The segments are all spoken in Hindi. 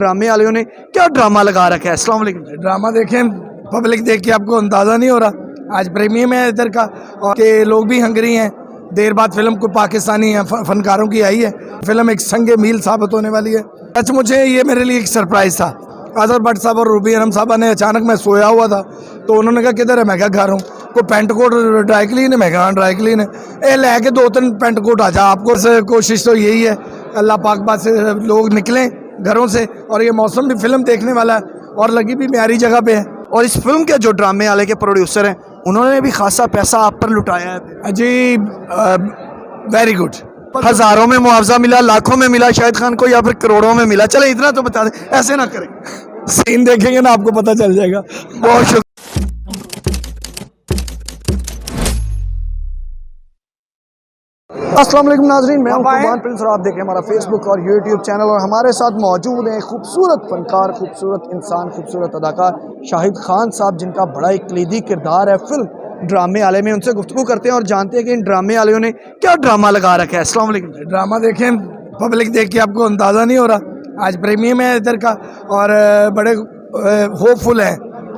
ड्रामे वालों ने क्या ड्रामा लगा रखा है। अस्सलाम वालेकुम। ड्रामा देखें, पब्लिक देख के आपको अंदाज़ा नहीं हो रहा। आज प्रीमियम है इधर का और के लोग भी हंगरी हैं। देर बाद फिल्म को पाकिस्तानी फनकारों की आई है। फिल्म एक संगे मील साबित होने वाली है। सच मुझे ये मेरे लिए एक सरप्राइज़ था। अजहर भट्ट साहब और रूबी अनम साहबा ने अचानक, मैं सोया हुआ था तो उन्होंने कहा किधर है, मैं क्या घर हूँ, कोई पेंट कोट ड्राई क्लीन है, मैं कहा ड्राई क्लीन है, ये लैके 2-3 पेंट कोट आ जा। आपको कोशिश तो यही है अल्लाह पाक बात से लोग निकलें घरों से, और ये मौसम भी फिल्म देखने वाला है और लगी भी म्यारी जगह पे है। और इस फिल्म के जो ड्रामे वाले के प्रोड्यूसर हैं उन्होंने भी खासा पैसा आप पर लुटाया है जी। Very good. हजारों में मुआवजा मिला, लाखों में मिला शाहिद खान को, या फिर करोड़ों में मिला। चले इतना तो बता दें, ऐसे ना करें। सीन देखेंगे ना आपको पता चल जाएगा। बहुत शुक्रिया। अस्सलाम वालेकुम नाज़रीन, मैं हूं कुर्बान प्रिंस और आप देख रहे हैं हमारा फेसबुक और यूट्यूब चैनल। और हमारे साथ मौजूद हैं खूबसूरत फनकार, खूबसूरत इंसान, खूबसूरत अदाकार शाहिद खान साहब, जिनका बड़ा एक कलीदी किरदार है फिल्म ड्रामे वाले में। उनसे गुफ्तगू करते हैं और जानते हैं कि इन ड्रामे वालों ने क्या ड्रामा लगा रखा है। अस्सलाम वालेकुम। ड्रामा देखें, पब्लिक देख के आपको अंदाज़ा नहीं हो रहा। आज प्रीमियम है इधर का और बड़े होपफुल हैं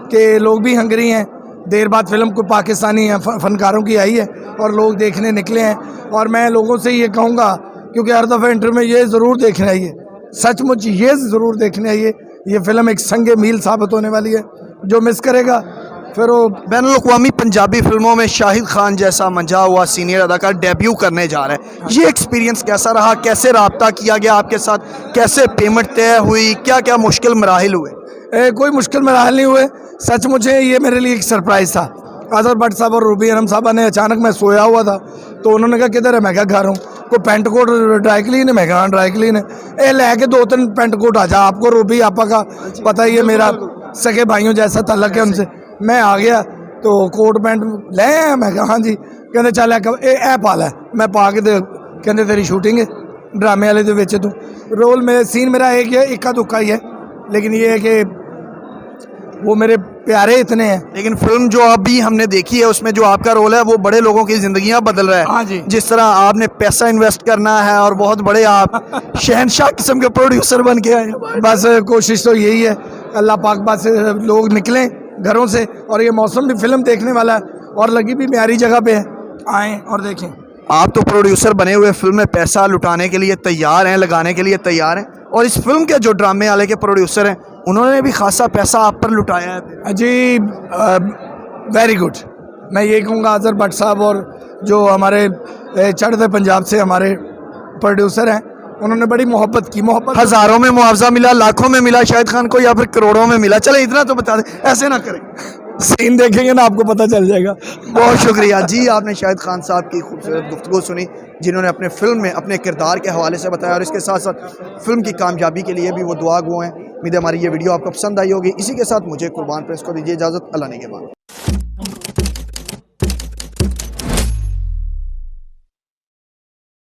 कि लोग भी हंगरी हैं। देर बाद फिल्म को पाकिस्तानी फनकारों की आई है और लोग देखने निकले हैं। और मैं लोगों से ये कहूँगा, क्योंकि हर दफ़ा इंटरव्यू में ये ज़रूर देखने आइए, सचमुच ये ज़रूर देखने आइए। ये फिल्म एक संगे मील साबित होने वाली है। जो मिस करेगा फिर वो बैनुल-अक़वामी पंजाबी फिल्मों में शाहिद खान जैसा मंझा हुआ सीनियर अदाकार डेब्यू करने जा रहा है। ये एक्सपीरियंस कैसा रहा, कैसे रब्ता किया गया आपके साथ, कैसे पेमेंट तय हुई, क्या क्या मुश्किल मराहिल हुए? कोई मुश्किल मराहल नहीं हुए। सच मुझे ये मेरे लिए एक सरप्राइज़ था। अजहर भट्ट साहब और रूबी अनम साहबा ने अचानक, मैं सोया हुआ था तो उन्होंने कहा किधर है, मैं क्या घर हूँ, कोई पेंट कोट ड्राई क्लीन है, मैं कहा ड्राई क्लीन है, ये लैके 2-3 पेंट कोट आ जा। आपको रूबी आपा का पता ही है, मेरा सगे भाइयों जैसा तल्लक है उनसे। मैं आ गया तो कोट पैंट ले आया, मैं कहा हाँ जी। कहते चल ए पा लै, मैं पा के कहते तेरी शूटिंग है ड्रामे वाले दे विच। तू रोल में सीन मेरा एक ही है, इक्का दुक्का ही है, लेकिन ये है कि वो मेरे प्यारे इतने हैं। लेकिन फिल्म जो अभी हमने देखी है उसमें जो आपका रोल है वो बड़े लोगों की जिंदगियां बदल रहा है। हाँ जी। जिस तरह आपने पैसा इन्वेस्ट करना है और बहुत बड़े आप शहनशाह किस्म के प्रोड्यूसर बन के आए। बस कोशिश तो यही है अल्लाह पाक बात से लोग निकलें घरों से, और ये मौसम भी फिल्म देखने वाला है और लगी भी म्यारी जगह पे है। आएँ और देखें। आप तो प्रोड्यूसर बने हुए फिल्म में पैसा लुटाने के लिए तैयार हैं, लगाने के लिए तैयार हैं। और इस फिल्म के जो ड्रामे वाले के प्रोड्यूसर हैं उन्होंने भी खासा पैसा आप पर लुटाया है जी। Very good. मैं ये कहूँगा अजहर भट्ट साहब और जो हमारे चढ़ते पंजाब से हमारे प्रोड्यूसर हैं, उन्होंने बड़ी मोहब्बत की। हजारों में मुआवजा मिला, लाखों में मिला शाहिद खान को, या फिर करोड़ों में मिला। चले इतना तो बता दें, ऐसे ना करें। सीन देखेंगे ना आपको पता चल जाएगा। बहुत शुक्रिया जी। आपने शाहिद खान साहब की खूबसूरत गुफ्तगू सुनी, जिन्होंने अपने फिल्म में अपने किरदार के हवाले से बताया और इसके साथ साथ फिल्म की कामयाबी के लिए भी वो दुआ गो हैं। उम्मीद है हमारी ये वीडियो आपको पसंद आई होगी। इसी के साथ मुझे कुर्बान प्रेस को दीजिए इजाज़त। अल्लाह ने के बाद।